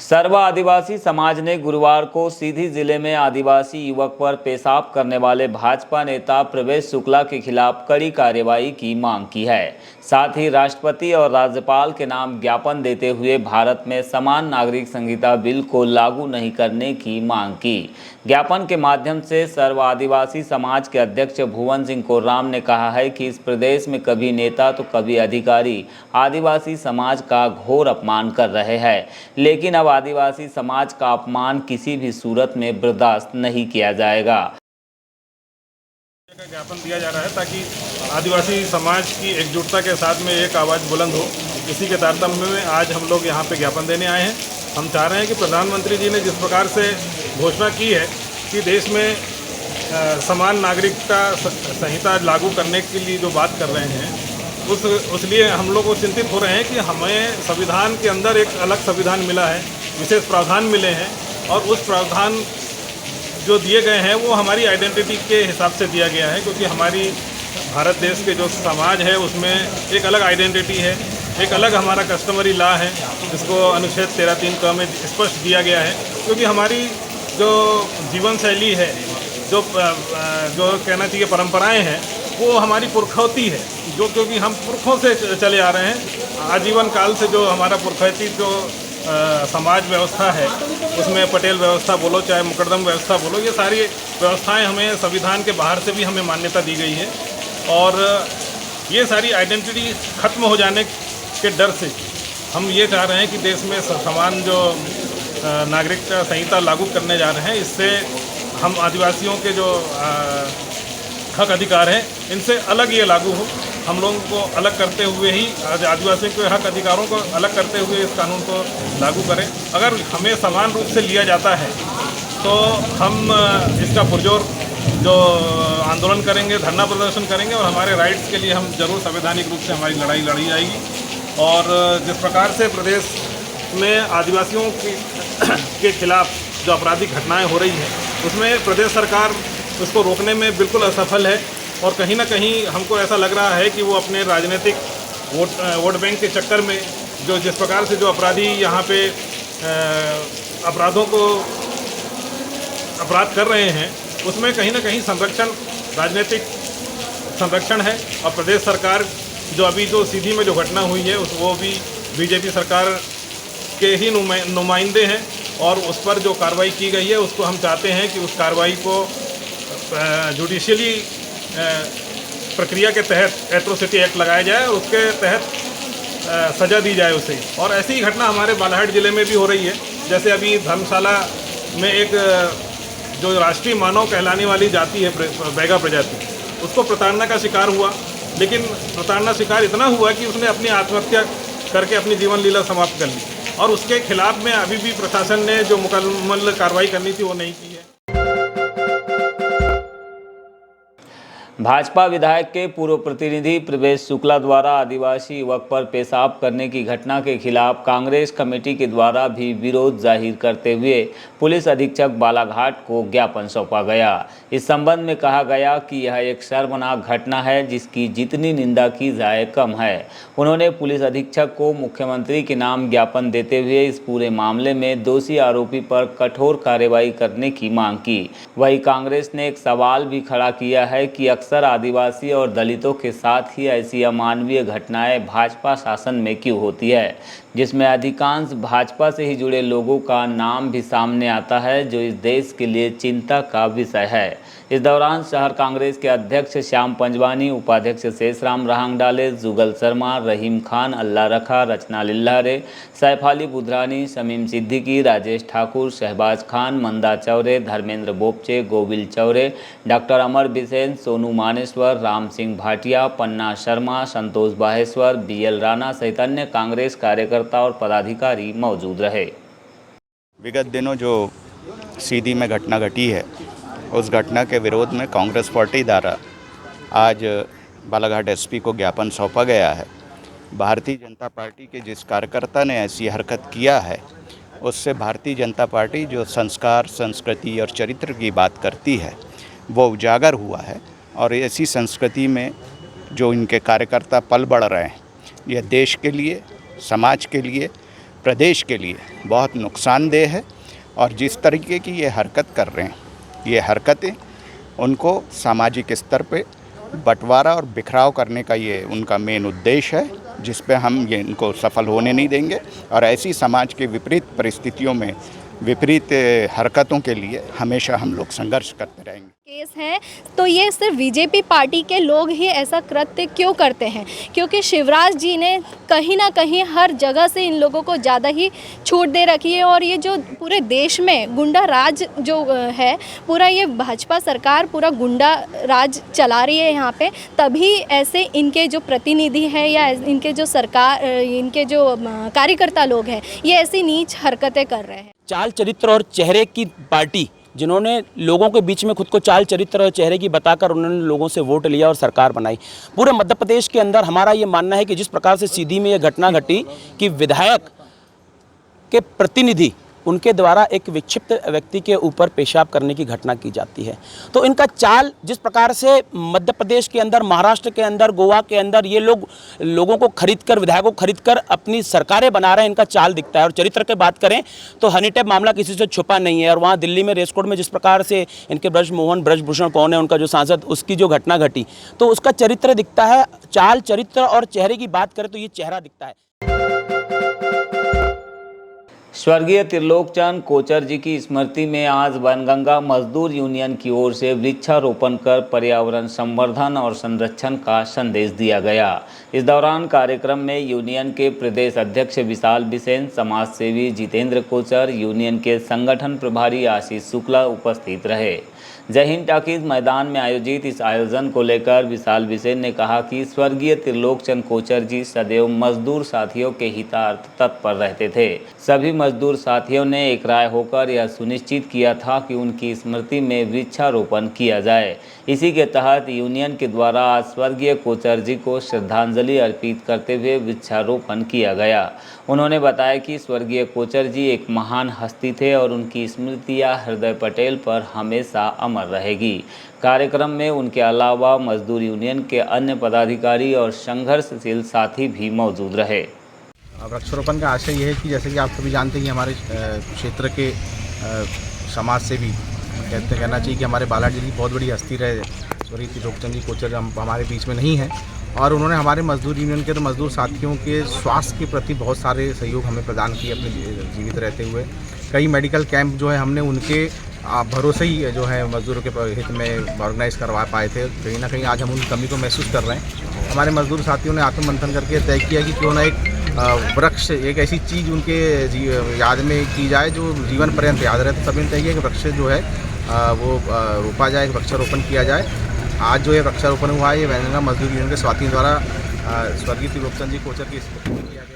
सर्व आदिवासी समाज ने गुरुवार को सीधी जिले में आदिवासी युवक पर पेशाब करने वाले भाजपा नेता प्रवेश शुक्ला के खिलाफ कड़ी कार्रवाई की मांग की है। साथ ही राष्ट्रपति और राज्यपाल के नाम ज्ञापन देते हुए भारत में समान नागरिक संहिता बिल को लागू नहीं करने की मांग की। ज्ञापन के माध्यम से सर्व आदिवासी समाज के अध्यक्ष भुवन सिंह कोर्राम ने कहा है कि इस प्रदेश में कभी नेता तो कभी अधिकारी आदिवासी समाज का घोर अपमान कर रहे हैं, लेकिन अब आदिवासी समाज का अपमान किसी भी सूरत में बर्दाश्त नहीं किया जाएगा। का ज्ञापन दिया जा रहा है ताकि आदिवासी समाज की एकजुटता के साथ में एक आवाज़ बुलंद हो। इसी के तारतम्य में आज हम लोग यहाँ पे ज्ञापन देने आए हैं। हम चाह रहे हैं कि प्रधानमंत्री जी ने जिस प्रकार से घोषणा की है कि देश में समान नागरिकता संहिता लागू करने के लिए जो बात कर रहे हैं, उस लिए हम लोग चिंतित हो रहे हैं कि हमें संविधान के अंदर एक अलग संविधान मिला है, विशेष प्रावधान मिले हैं और उस प्रावधान जो दिए गए हैं वो हमारी आइडेंटिटी के हिसाब से दिया गया है, क्योंकि हमारी भारत देश के जो समाज है उसमें एक अलग आइडेंटिटी है, एक अलग हमारा कस्टमरी लॉ है जिसको अनुच्छेद 13(3) क में स्पष्ट दिया गया है। क्योंकि हमारी जो जीवन शैली है, जो कहना चाहिए परंपराएं हैं, वो हमारी पुरखौती है, जो क्योंकि हम पुरखों से चले आ रहे हैं। आजीवन काल से जो हमारा पुरखौती जो समाज व्यवस्था है, उसमें पटेल व्यवस्था बोलो चाहे मुकदम व्यवस्था बोलो, ये सारी व्यवस्थाएं हमें संविधान के बाहर से भी हमें मान्यता दी गई है। और ये सारी आइडेंटिटी ख़त्म हो जाने के डर से हम ये चाह रहे हैं कि देश में समान जो नागरिकता संहिता लागू करने जा रहे हैं, इससे हम आदिवासियों के जो हक अधिकार हैं इनसे अलग ये लागू हो। हम लोगों को अलग करते हुए ही आदिवासियों के हक अधिकारों को अलग करते हुए इस कानून को लागू करें। अगर हमें समान रूप से लिया जाता है तो हम इसका पुरजोर जो आंदोलन करेंगे, धरना प्रदर्शन करेंगे और हमारे राइट्स के लिए हम जरूर संवैधानिक रूप से हमारी लड़ाई लड़ी जाएगी। और जिस प्रकार से प्रदेश में आदिवासियों के खिलाफ जो आपराधिक घटनाएँ हो रही हैं, उसमें प्रदेश सरकार उसको रोकने में बिल्कुल असफल है। और कहीं ना कहीं हमको ऐसा लग रहा है कि वो अपने राजनीतिक वोट बैंक के चक्कर में जिस प्रकार से जो अपराधी यहाँ पे अपराधों को अपराध कर रहे हैं, उसमें कहीं ना कहीं संरक्षण, राजनीतिक संरक्षण है। और प्रदेश सरकार जो अभी जो सीधी में जो घटना हुई है वो भी बीजेपी सरकार के ही नुमाइंदे हैं और उस पर जो कार्रवाई की गई है उसको हम चाहते हैं कि उस कार्रवाई को जुडिशियली प्रक्रिया के तहत एट्रोसिटी एक्ट लगाया जाए और उसके तहत सज़ा दी जाए उसे। और ऐसी ही घटना हमारे बालाघाट ज़िले में भी हो रही है। जैसे अभी धर्मशाला में एक जो राष्ट्रीय मानव कहलाने वाली जाति है बैगा प्रजाति, उसको प्रताड़ना का शिकार हुआ। लेकिन प्रताड़ना शिकार इतना हुआ कि उसने अपनी आत्महत्या करके अपनी जीवन लीला समाप्त कर ली और उसके खिलाफ में अभी भी प्रशासन ने जो मुकम्मल कार्रवाई करनी थी वो नहीं की है। भाजपा विधायक के पूर्व प्रतिनिधि प्रवेश शुक्ला द्वारा आदिवासी युवक पर पेशाब करने की घटना के खिलाफ कांग्रेस कमेटी के द्वारा भी विरोध जाहिर करते हुए पुलिस अधीक्षक बालाघाट को ज्ञापन सौंपा गया। इस संबंध में कहा गया कि यह एक शर्मनाक घटना है जिसकी जितनी निंदा की जाए कम है। उन्होंने पुलिस अधीक्षक को मुख्यमंत्री के नाम ज्ञापन देते हुए इस पूरे मामले में दोषी आरोपी पर कठोर कार्रवाई करने की मांग की। वहीं कांग्रेस ने एक सवाल भी खड़ा किया है कि अक्सर आदिवासी और दलितों के साथ ही ऐसी अमानवीय घटनाएं भाजपा शासन में क्यों होती है, जिसमें अधिकांश भाजपा से ही जुड़े लोगों का नाम भी सामने आता है, जो इस देश के लिए चिंता का विषय है। इस दौरान शहर कांग्रेस के अध्यक्ष श्याम पंजवानी, उपाध्यक्ष शेषराम रहांगडाले, जुगल शर्मा, रहीम खान, अल्लाह रखा, रचना लिल्लारे, सैफ अली बुधरानी, शमीम सिद्दीकी, राजेश ठाकुर, शहबाज खान, मंदा चौरे, धर्मेंद्र बोपचे, गोविल चौरे, डॉक्टर अमर बिसेन, सोनू मानेश्वर, राम सिंह भाटिया, पन्ना शर्मा, संतोष बाहेश्वर, BL राणा सहित अन्य कांग्रेस कार्यकर्ता और पदाधिकारी मौजूद रहे। विगत दिनों जो सीधी में घटना घटी है, उस घटना के विरोध में कांग्रेस पार्टी द्वारा आज बालाघाट SP को ज्ञापन सौंपा गया है। भारतीय जनता पार्टी के जिस कार्यकर्ता ने ऐसी हरकत किया है, उससे भारतीय जनता पार्टी जो संस्कार, संस्कृति और चरित्र की बात करती है वो उजागर हुआ है। और ऐसी संस्कृति में जो इनके कार्यकर्ता पल बढ़ रहे हैं, यह देश के लिए, समाज के लिए प्रदेश के लिए बहुत नुकसानदेह है। और जिस तरीके की ये हरकत कर रहे हैं, ये हरकतें उनको सामाजिक स्तर पे बंटवारा और बिखराव करने का ये उनका मेन उद्देश्य है, जिस पे हम ये इनको सफल होने नहीं देंगे। और ऐसी समाज के विपरीत परिस्थितियों में विपरीत हरकतों के लिए हमेशा हम लोग संघर्ष करते रहेंगे। केस है तो ये सिर्फ बीजेपी पार्टी के लोग ही ऐसा कृत्य क्यों करते हैं? क्योंकि शिवराज जी ने कहीं ना कहीं हर जगह से इन लोगों को ज़्यादा ही छूट दे रखी है। और ये जो पूरे देश में गुंडा राज जो है, पूरा ये भाजपा सरकार पूरा गुंडा राज चला रही है यहाँ पे, तभी ऐसे इनके जो प्रतिनिधि हैं या इनके जो सरकार इनके जो कार्यकर्ता लोग हैं, ये ऐसी नीच हरकतें कर रहे हैं। चाल चरित्र और चेहरे की पार्टी जिन्होंने लोगों के बीच में खुद को चाल चरित्र और चेहरे की बताकर उन्होंने लोगों से वोट लिया और सरकार बनाई। पूरे मध्य प्रदेश के अंदर हमारा ये मानना है कि जिस प्रकार से सीधी में ये घटना घटी कि विधायक के प्रतिनिधि उनके द्वारा एक विक्षिप्त व्यक्ति के ऊपर पेशाब करने की घटना की जाती है, तो इनका चाल जिस प्रकार से मध्य प्रदेश के अंदर, महाराष्ट्र के अंदर, गोवा के अंदर ये लोग लोगों को खरीदकर, विधायकों को खरीदकर अपनी सरकारें बना रहे हैं, इनका चाल दिखता है। और चरित्र की बात करें तो हनी टैप मामला किसी से छुपा नहीं है। और वहाँ दिल्ली में रेस कोर्ट में जिस प्रकार से इनके ब्रजभूषण कौन है उनका जो सांसद, उसकी जो घटना घटी, तो उसका चरित्र दिखता है। चाल चरित्र और चेहरे की बात करें तो ये चेहरा दिखता है। स्वर्गीय त्रिलोकचंद कोचर जी की स्मृति में आज वनगंगा मजदूर यूनियन की ओर से वृक्षारोपण कर पर्यावरण संवर्धन और संरक्षण का संदेश दिया गया। इस दौरान कार्यक्रम में यूनियन के प्रदेश अध्यक्ष विशाल बिसेन, समाज सेवी जितेंद्र कोचर, यूनियन के संगठन प्रभारी आशीष शुक्ला उपस्थित रहे। जय हिंद टाकीज मैदान में आयोजित इस आयोजन को लेकर विशाल बिसेन ने कहा कि स्वर्गीय त्रिलोकचंद कोचर जी सदैव मजदूर साथियों के हितार्थ तत्पर रहते थे। सभी मजदूर साथियों ने एक राय होकर यह सुनिश्चित किया था कि उनकी स्मृति में वृक्षारोपण किया जाए। इसी के तहत यूनियन के द्वारा आज स्वर्गीय कोचर जी को श्रद्धांजलि अर्पित करते हुए वृक्षारोपण किया गया। उन्होंने बताया कि स्वर्गीय कोचर जी एक महान हस्ती थे और उनकी स्मृतियां हृदय पटेल पर हमेशा अमर रहेगी। कार्यक्रम में उनके अलावा मजदूर यूनियन के अन्य पदाधिकारी और संघर्षशील साथी भी मौजूद रहे। वृक्षारोपण का आशय यह है कि जैसे कि आप सभी जानते हैं कि हमारे क्षेत्र के समाज से भी कहना चाहिए कि हमारे बालाघाट जिले की बहुत बड़ी हस्ती रहे स्वर्गीय त्रिलोकचंद जी कोचर हमारे बीच में नहीं है। और उन्होंने हमारे मजदूर यूनियन के तो मजदूर साथियों के स्वास्थ्य के प्रति बहुत सारे सहयोग हमें प्रदान किए अपने जीवित रहते हुए। कई मेडिकल कैंप जो है हमने उनके भरोसे ही जो है मजदूरों के हित में ऑर्गेनाइज करवा पाए थे। कहीं ना कहीं आज हम उन कमी को महसूस कर रहे हैं। हमारे मजदूर साथियों ने आत्ममंथन करके तय किया कि क्यों ना एक वृक्ष, एक ऐसी चीज़ उनके याद में की जाए जो जीवन पर्यंत याद रहे। तो सभी ने तय किया कि वृक्ष जो है वो रोपा जाए, वृक्षारोपण किया जाए। आज जो ये वृक्षारोपण हुआ है ये वनगंगा मजदूर यूनियन के साथियों द्वारा स्वर्गीय त्रिलोकचंद जी कोचर की स्मृति में किया गया।